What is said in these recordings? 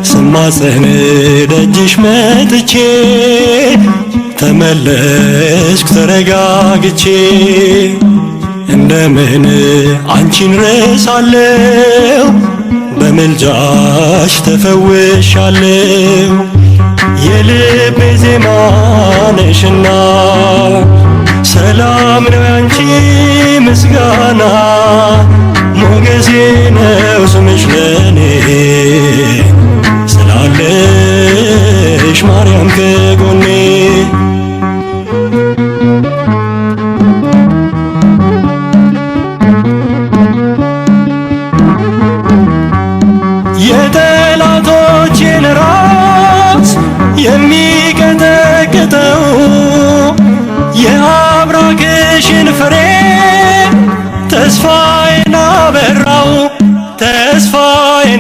ስማጸን ደጅሽ መጥቼ ተመለስኩ ተረጋግቼ እንደምን አንቺን ረሳለሁ በምልጃሽ ተፈውሻለሁ የልቤ ዜማ ነሽና ሰላም ነው ያንቺ ምስጋና ሞገሴ ነው ስምሽ ለኔ ስላለሽ ማርያም ከጎኔ የጠላቶቼን ራስ የሚቀጠቅጠው የአብራክሽን ፍሬ ተስፋዬን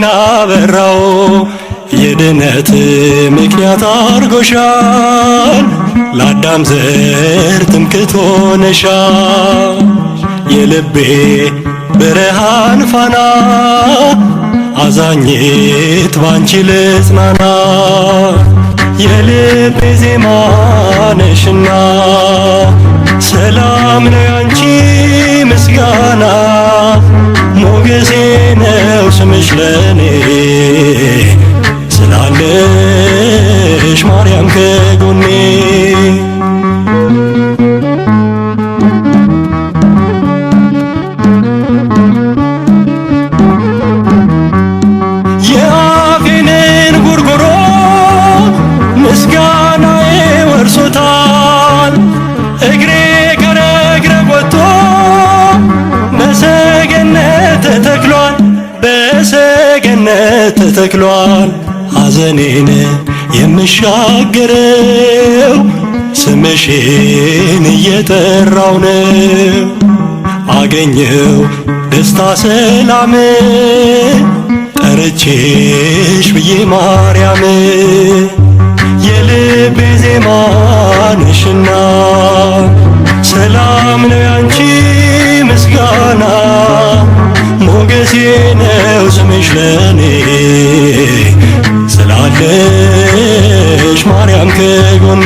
አበራው የድነት ምክንያት አርጎሻል ለአዳም ዘር ትምክህት ሆነሻል የልቤ ብርሃን ፋና አዛኝት ባንቺ ልጽናና የልቤ ዜማ ነሽና ሰላም ነው ያንቺ ምስጋና ሞገሴ ነው ስምሽ ለኔ ስላለሽ ማርያም ከጎኔ የአፌንን ጉርጉሮ ምስጋናዬ ወርሶታል እግሬ ከረግረግ ወጥቶ በሰገነት ተተክሏል ሐዘኔን የምሻገረው ስምሽን እየጠራው ነው አገኘው ደስታ ሰላም ጠርቼሽ ብዬ ማርያም የልቤ ዜማ ነሽና ሰላም ነው ያንቺ ምስጋና ሞገሴ ነው ስምሽ ለኔ ስላለሽ ማርያም ከጎኔ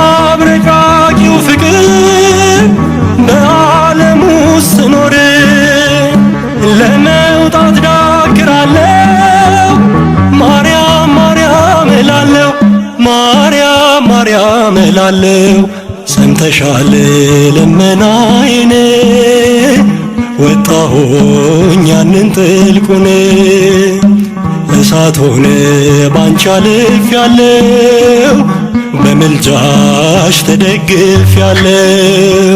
በአብረቃቂው ፍቅር በዓለም ውስጥ ስኖር ለመውጣት ዳክራለሁ ማርያም ማርያም እላለሁ ማርያም ማርያም እላለሁ ሰምተሻል ልመናዬን ወጣሁኝ ያንን ጥልቁን እሳት ሆነ ባንቺ አልፌያለሁ በምልጃሽ ተደግፌያለሁ